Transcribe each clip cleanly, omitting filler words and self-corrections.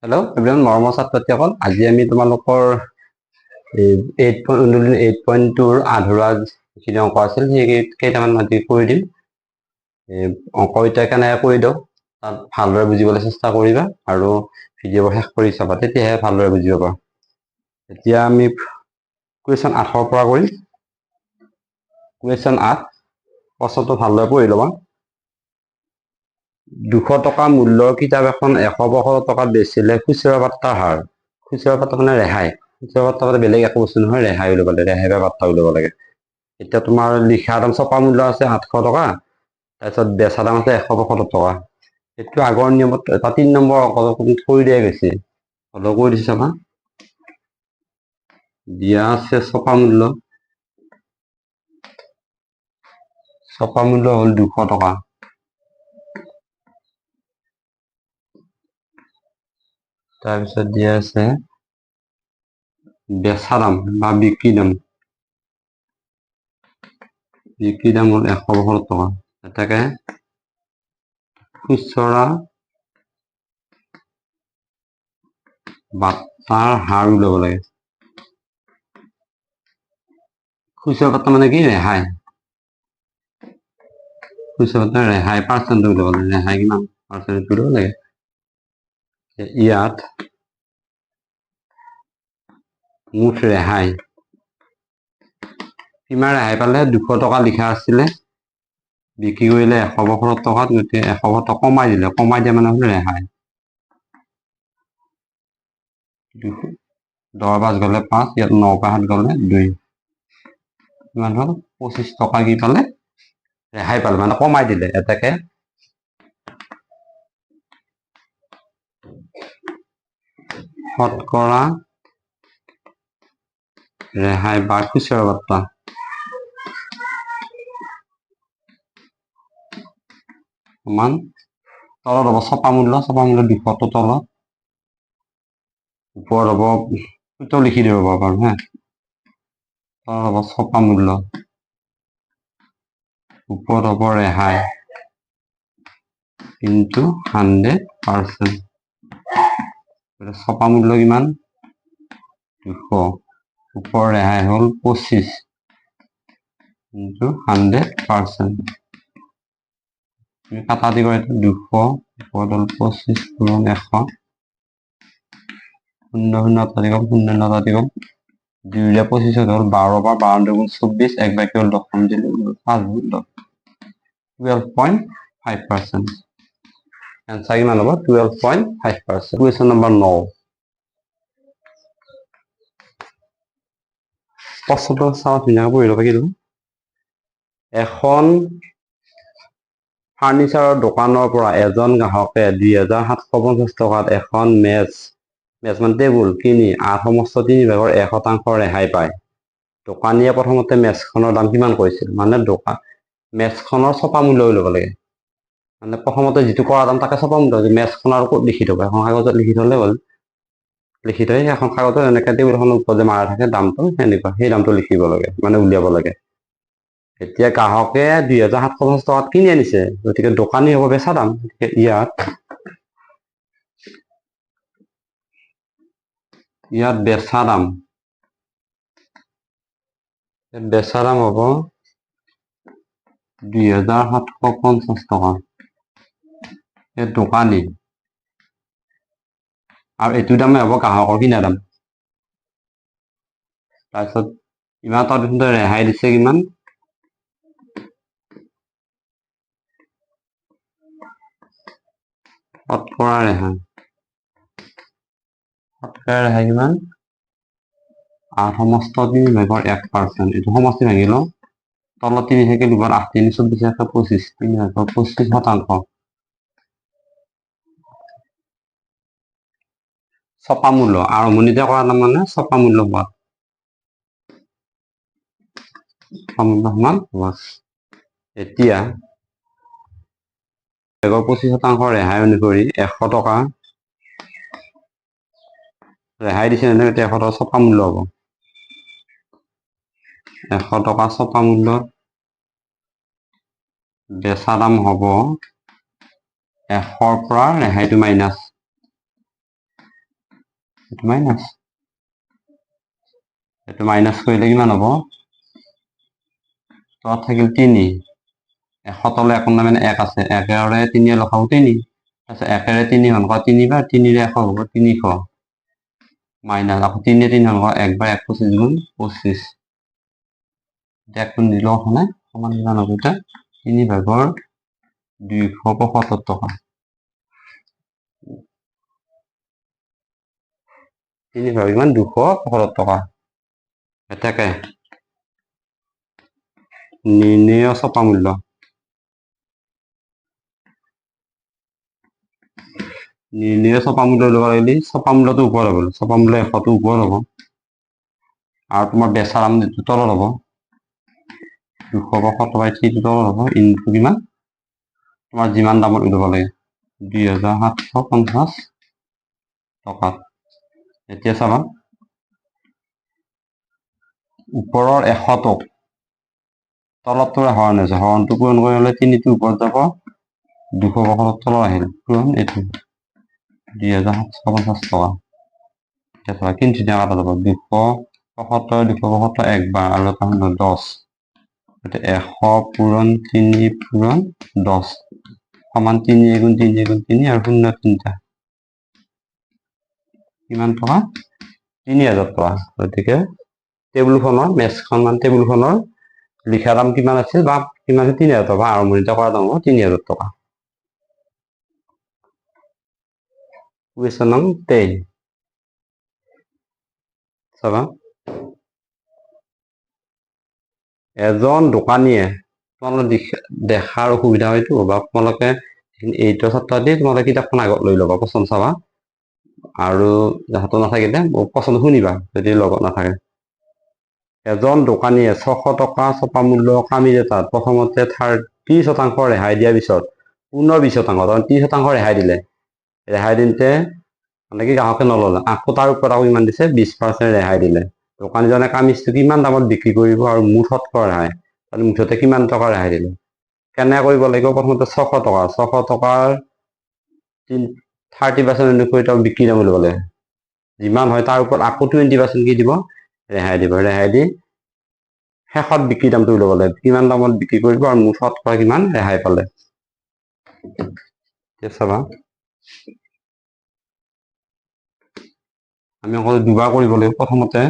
Hello' everyone, মৰমৰ ছাত্ৰ-ছাত্ৰীসকল, আজি আমি তোমালোকৰ 8.2ৰ আধৰুৱা যিখিনি অংক আছিল সেই কেইটামান আজি কৰি দিম। অংককেইটা কেনেকৈ কৰি দিওঁ তাত ভালদৰে বুজিবলৈ চেষ্টা কৰিবা আৰু ভিডিঅ'বোৰ শেষ কৰি চাবা, তেতিয়াহে ভালদৰে বুজিব পাৰা। এতিয়া আমি কুৱেশ্যন 8ৰ পৰা কৰিম। কুৱেশ্যন 8 প্ৰশ্নটো ভালদৰে পঢ়ি ল'বা। 200 টকা মূল্যৰ কিতাপ এখন 175 টকাত বেচিলে খুচুৰা পাত্তাৰ হাৰ। খুচুৰা পাত্তা মানে ৰেহাই। খুচুৰা পাত্তা মানে বেলেগ একো বস্তু নহয়, ৰেহাই উলিয়াব লাগে, ৰেহাই বা পাত্তা উলিয়াব লাগে। এতিয়া তোমাৰ লিখা দাম ছপা মূল্য আছে 800 টকা, তাৰপিছত বেচা দাম আছে 175 টকা। সেইটো আগৰ নিয়মত এটা 3 নম্বৰ অংকটো কৰি দিয়া গৈছে, হ'লেও কৰি দিছে চাবা। দিয়া আছে ছপা মূল্য হ'ল 200 টকা। তাৰপিছত দিয়া আছে বেচা দাম বা বিক্ৰী দাম হ'ল 175 টকা। এটাকে খুচৰা বাৰ্তাৰ হাৰ উলিয়াব লাগে। খুচৰা পাত্তা মানে কি? ৰেহাই। খুচৰা পাত্তা ৰেহাই পাৰ্চেণ্ট উলিয়াব লাগে। ৰেহাই কিমান পাৰ্চেণ্ট উলিয়াব লাগে। ইয়াত মুঠ ৰেহাই কিমান ৰেহাই পালে? 200 টকা লিখা আছিলে, বিক্ৰী কৰিলে 175 টকাত, গতিকে 175 টকা কমাই দিলে। কমাই দিয়া মানে হ'ল ৰেহাই। 10 5 গ'লে 5, ইয়াত 9 7 গ'লে 2, কিমান হ'ল? 25 টকা কি পালে? ৰেহাই পালে, মানে কমাই দিলে। এটাকে শতকৰা ৰেহাই বা খুচুৰা পাত্তা সমান তলত হ'ব ছপা মূল্য 200টো তলত, ওপৰত হ'ব তো লিখি দিব পাৰো হা। তলত হ'ব ছপা মূল্য, ওপৰত হ'ব ৰেহাই কিন্তু 100%। ছপা মূল্য কিমান? 200, ওপৰ ৰেহাই হ'ল 25 কিন্তু 100%। কাটা দিব 200, ওপৰত হ'ল 25 পূৰণ 100, 0 0 কাটি গ'ল, 0 0 কাটি গ'ল, 2 ৰে 25 হ'ল 12 বাৰ 12 দুগুণ 24, 1 বাকী হ'ল 10 দিলো 5 গুণ 10, 12.5%। এনসাৰ কিমান হ'ব? 12.5%। Question number 9। প্ৰশ্নটো চাওঁ, ধুনীয়াকৈ পঢ়ি ল'ব কিন্তু। এখন ফাৰ্নিচাৰৰ দোকানৰ পৰা এজন গ্ৰাহকে 2750 টকাত এখন মেজ মানে টেবুল কিনি 8 সমস্ত 3 ভাগৰ 1% ৰেহাই পায়। দোকানীয়ে প্ৰথমতে মেজখনৰ দাম কিমান কৈছিল? মানে মেজখনৰ ছপা মূল্য ল'ব লাগে। মানে প্ৰথমতে যিটো কৰা দাম তাকে ছপা মূল্য, মেজখনৰ ক'ত লিখি থব, এখন কাগজত লিখি থলে হ'ল। লিখি থৈ এখন কাগজত এনেকৈ টেবুলখনৰ ওপৰত যে মাৰা থাকে দামটো, সেনেকুৱা সেই দামটো লিখিব লাগে, মানে উলিয়াব লাগে। এতিয়া গ্ৰাহকে 2750 টকাত কিনি আনিছে, গতিকে দোকানী হ'ব বেচা দাম। গতিকে ইয়াত বেচা দাম হ'ব 2750 টকা। দোকানী আৰু এইটো দামে হ'ব গ্ৰাহকৰ কিনা দাম। তাৰপিছত ইমান তাত ৰেহাই দিছে কিমান? শতকৰা ৰেহাই কিমান? 8 সমস্ত 3 ভাগৰ 1%। এইটো সমষ্টি ভাঙি লওঁ, তলত 3 থাকিল, 8 3 24, 25, 3 ভাগৰ 25%। ছপা মূল্য আৰম্ভণিতে কৰা দাম মানে ছপা মূল্য হোৱা। সমান এতিয়া 25% ৰেহাই অনুসৰি 100 টকা ৰেহাই দিছে, এতিয়া 100 টকা ছপা মূল্য হ'ব। 100 টকা ছপা মূল্য, বেচা দাম হ'ব 100ৰ পৰা ৰেহাইটো মাইনাছ এইটো মাইনাছ, এইটো মাইনাছ কৰিলে কিমান হ'ব? তলত থাকিল 3, 100 তলে একো নাই মানে 1 আছে, 1ৰে 3 লখাও 3, তাৰপিছত 1ৰে 3 হৰণ কৰা 3 বাৰ, 3ৰে 100 হ'ব 300, মাইনাছ আকৌ 3ৰে 3 হৰণ কৰা 1 বাৰ 1 25 গুণ 25, এতিয়া 1 নিদিলেও কথা নাই, সমান কিমান হ'ব এতিয়া 3/275 টকা। 3/275 টকা। এটাকে নিৰ্ণয় ছপা মূল্য। নিৰ্ণয় ছপা মূল্য ল'ব লাগিলে ছপা মূল্যটো ওপৰত হ'ব, ছপা মূল্য 100টো ওপৰত হ'ব আৰু তোমাৰ বেচা দাম যিটো তলত হ'ব 275 তলত হ'ব ইনটু কিমান তোমাৰ যিমান দামত উলিয়াব লাগে 2750 টকা। এতিয়া চাবা ওপৰৰ 100টোক তলতটো হৰণ হৈছে, হৰণটো পূৰণ কৰি হ'লে 3টো ওপৰত যাব, 275 তলত আহিল পূৰণ এইটো 2750 টকা। এতিয়া চাবা কিন্তু কাটা যাব 275 275 একবাৰ আৰু এটা 10, গতিকে 100 পূৰণ 3 পূৰণ 10 সমান 3 গুণ 3 গুণ 3 আৰু 0 3টা কিমান টকা? 3000 টকা। গতিকে টেবুলখনৰ টেবুলখনৰ লিখা দাম কিমান আছিল বা কিমান 3000 টকা, আৰম্ভণিতে কৰা দাম হ'ব 3000 টকা। কুৱেশ্যন নং 10 চাবা, এজন দোকানীয়ে তোমালোকে দেখাৰ অসুবিধা হয়তো বা তোমালোকে 8ৰ ছাত্ৰী তোমালোকে কিতাপখন আগত লৈ ল'বা, পচন্দ চাবা আৰু হাতত নাথাকিলে পচন্দ শুনিবা যদি লগত নাথাকে। এজন দোকানীয়ে 600 টকা ছপা মূল্য কামিজ এটাত প্ৰথমতে 30% ৰেহাই দিয়াৰ পিছত পুনৰ 20%, 30% ৰেহাই দিলে, ৰেহাই দিওঁতে মানে কি গ্ৰাহকে নললে, আকৌ তাৰ ওপৰত আকৌ ইমান দিছে 20% ৰেহাই দিলে। দোকানীজনে কামিজটো কিমান দামত বিক্ৰী কৰিব আৰু মুঠ শতকৰা ৰেহাই, মুঠতে কিমান টকা ৰেহাই দিলে। কেনে কৰিব লাগিব? প্ৰথমতে 600 টকাৰ 30% অনুসৰি তেওঁ বিক্ৰী দাম ল'ব লাগে, যিমান হয় তাৰ ওপৰত আকৌ 20% কি দিব? ৰেহাই দিব। ৰেহাই দি শেষত বিক্ৰী দামটো ল'ব লাগে, কিমান দামত বিক্ৰী কৰিব আৰু মুঠ শতকৰা কিমান ৰেহাই পালে। চাবা আমি অকল দুবাৰ কৰিব লাগিব। প্ৰথমতে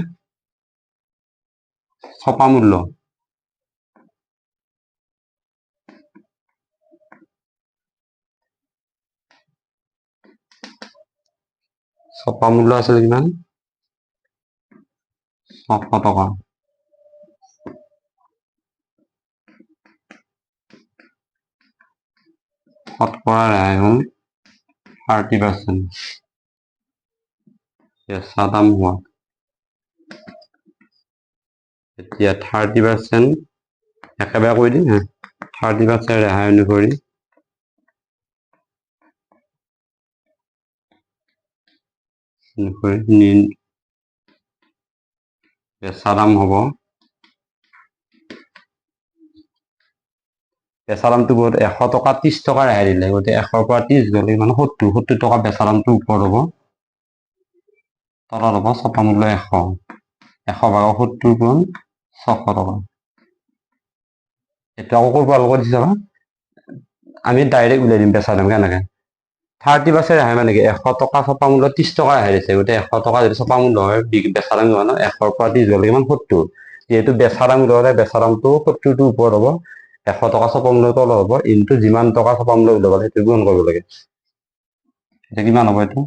ছপা মূল্য আছিল কিমান? 600 টকা। শতকৰা ৰেহাই হ'ল 30%। বেচা দাম হোৱা এতিয়া 30% একেবাৰে কৰি দিম, 30% ৰেহাই অনুসৰি বেচা দাম হ'ব, বেচা দামটো বহুত 100 টকা 30 টকা ৰেহাই দিলে, গতিকে 100ৰ পৰা 30 গ'লে মানে 70 টকা বেচা দামটো ওপৰত হ'ব, তলত হ'ব ছপা মূল্য 100, 100 ভাগৰ 70 পূৰণ 600 টকা। এইটো আকৌ ক'ৰ পৰা লগত দিছে চাবা, আমি ডাইৰেক্ট উলিয়াই দিম বেচা দাম কেনেকে। 30% ৰেহাই মানে কি 100 টকা ছপা মূল্য 30 টকা ৰেহাই দিছে, গতিকে 100 টকা যদি ছপা মূল্য হয় বেচা দাম কিমান? 100ৰ পৰা 30 গ'লে কিমান? 70, যিহেতু বেচা দাম হ'লে বেচা দামটো 70টোৰ ওপৰত হ'ব, 100 টকা ছপা মূল্য তলত হ'ব, ইনটু যিমান টকা ছপা মূল্য উলিয়াব লাগে সেইটো গুণ কৰিব লাগে। এতিয়া কিমান হ'ব? এইটো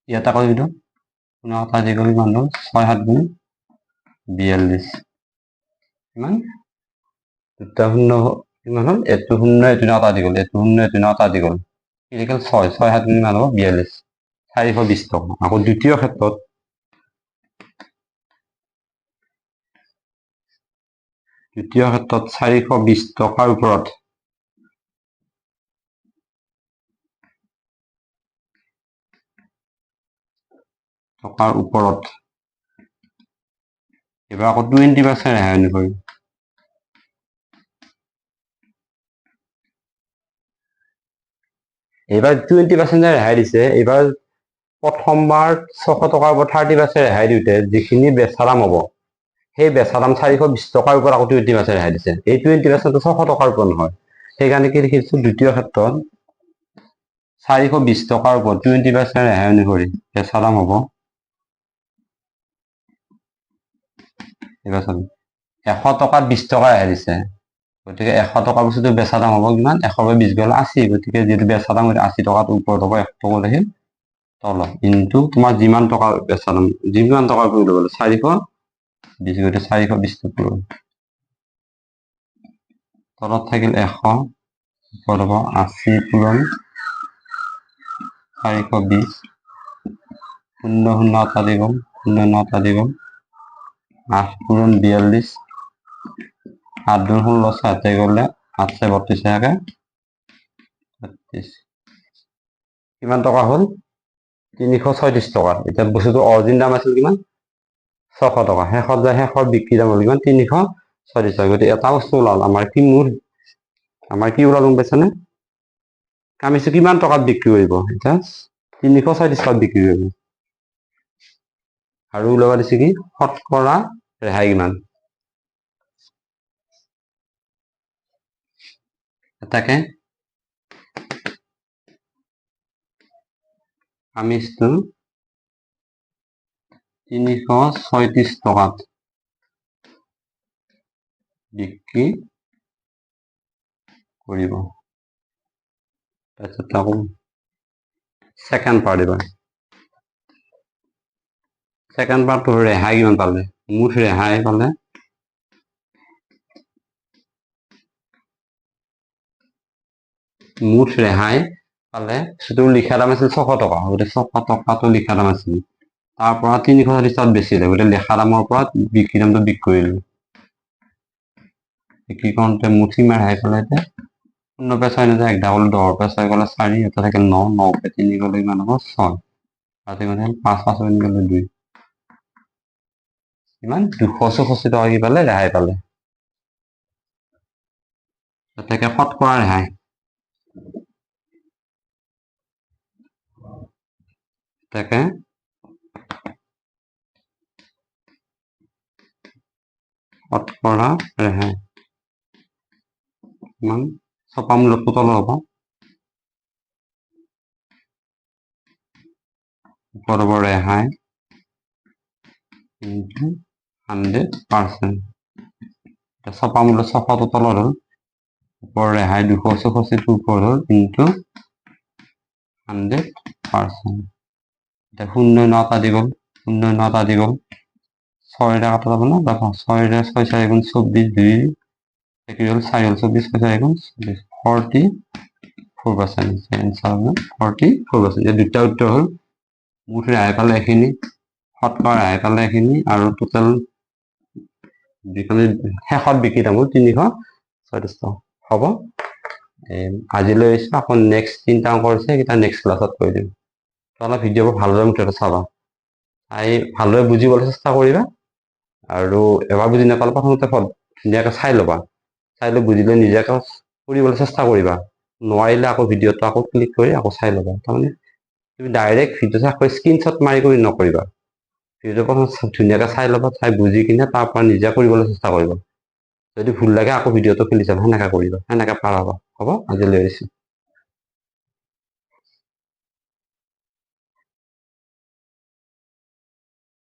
ইয়াত আকৌ এইটো কিমান হ'ল? 6 7 গুণ 42, কিমান? দুটা শূন্য কিমান হ'ল? এইটো শূন্য এইটো নটা দি গ'ল, এইটো শূন্য এইটো নটা দি গ'ল, 6 7 গুণ কিমান হ'ব? 42, 420 টকা। আকৌ দ্বিতীয় ক্ষেত্ৰত দ্বিতীয় ক্ষেত্ৰত 420 টকাৰ ওপৰত এইবাৰ আকৌ 20% ৰেহাই অনুসৰি এইবাৰ 20% ৰেহাই দিছে, এইবাৰ প্ৰথমবাৰ 600 টকাৰ ওপৰত 30% ৰেহাই দিওঁতে যিখিনি বেচা দাম হ'ব সেই বেচা দাম 420 টকাৰ ওপৰত আকৌ 20% ৰেহাই দিছে। এই 20% 600 টকাৰ ওপৰত নহয়, সেইকাৰণে কি লিখিছো দ্বিতীয় ক্ষেত্ৰত 420 টকাৰ ওপৰত 20% ৰেহাই অনুসৰি বেচা দাম হ'ব 100 টকাত 20 টকা ৰেহাই দিছে, গতিকে 100 টকাৰ বস্তুটো বেচা দাম হ'ব কিমান 100/20 গ'লে 80, গতিকে যিহেতু বেচা দাম 80 টকাত ওপৰত হ'ব 1 টকা দেখিল তলত ইনটু তোমাৰ যিমান টকা বেচা দাম যিমান টকাৰ পৰিল গ'লে 420 গতিকে 420 পৰিল তলত থাকিল 100 ওপৰত হ'ব 80 পূৰণ 420 শূন্য শূন্য এটা দি গ'ল 0 এটা দি গ'ল 8 পূৰণ 42 8 2 16 7 গ'লে 8 32 থাকে 32 কিমান টকা হ'ল 336 টকা। এতিয়া বস্তুটো অৰিজিন দাম আছিল কিমান 600 টকা, শেষত যায় শেষৰ বিক্ৰী দাম হ'ল কিমান 336 টকা। গতিকে এটা বস্তু ওলাল আমাৰ কি ওলাল গম পাইছানে, কামিছো কিমান টকাত বিক্ৰী কৰিব, এতিয়া 336 টকাত বিক্ৰী কৰিব আৰু ওলাব দিছে কি শতকৰা ৰেহাই কিমান। এটাকে কামিজটো 336 টকাত বিক্ৰী কৰিব। তাৰপিছত আকৌ ছেকেণ্ড পাৰ্ট এবাৰ ছেকেণ্ড পাৰ্টটো ৰেহাই কিমান পালে, মুঠ ৰেহাই পালে সেইটো লিখা দাম আছিল 600 টকা, গতিকে 600 টকাটো লিখা দাম আছিল, তাৰ পৰা 340 টকাত বেচিলে, গতিকে লেখা দামৰ পৰা বিক্ৰী দামটো বিক্ৰী কৰিলো, বিক্ৰী কৰোঁতে মুঠ কিমান ৰেহাই পালে এতিয়া 0 পে 6 নাযায় 1 গ'লে 10 পে 6 গ'লে 4 এটা থাকিল 9 9 পে 3 গ'লে কিমান হ'ব 6 আৰু কিমান হ'ল 5 5 গ'লে 2 কিমান 264 টকা কি পালে ৰেহাই পালে। এতেকে শতকৰা ৰেহাই এতেকে শতকৰা ৰেহাই কিমান ছপা মূলকটো তলত হ'ব ওপৰত হ'ব ৰেহাই ইনটু 100%, ছপা মূল্য ছপাটো তলত হ'ল ওপৰ ৰেহাই 264 ওপৰত হ'ল ইনটু 100%, এতিয়া 0 9 এটা দি গ'ল 0 9 এটা দি গ'ল 6 কাটা যাব না 6 6 4 গুণ 24 2 কি হ'ল 4 হ'ল 24 6 4 গুণ 44%, এনসাৰ হ'ল 44%। এই দুটা উত্তৰ হ'ল মুঠ ৰেহাই পালে এইখিনি, শতকৰা ৰেহাই পালে এইখিনি, আৰু টোটেল যিখিনি শেষত বিক্ৰী দাম হ'ল 336 টকা। হ'ব আজিলৈ এৰিছোঁ, আকৌ নেক্সট 3টা অংক আছে সেইকেইটা নেক্সট ক্লাছত কৰি দিম। অলপ ভিডিঅ'বোৰ ভালদৰে মুঠতে চাবা, ভালদৰে বুজিবলৈ চেষ্টা কৰিবা, আৰু এবাৰ বুজি নাপালে প্ৰথমতে ধুনীয়াকৈ চাই ল'বা, চাই লৈ বুজিলে নিজাকৈ কৰিবলৈ চেষ্টা কৰিবা, নোৱাৰিলে আকৌ ভিডিঅ'টো আকৌ ক্লিক কৰি আকৌ চাই ল'বা। তাৰমানে তুমি ডাইৰেক্ট ভিডিঅ' চাই স্ক্ৰীনশ্বট মাৰি কৰি নকৰিবা, ভিডিঅ'টো প্ৰথম ধুনীয়াকৈ চাই ল'বা, চাই বুজি কিনে তাৰ পৰা নিজে কৰিবলৈ চেষ্টা কৰিবা, যদি ভুল লাগে আকৌ ভিডিঅ'টো খুলি চাবা, সেনেকৈ কৰিবা, সেনেকৈ পাৰ হ'ব। হ'ব আজিলৈ এৰিছোঁ।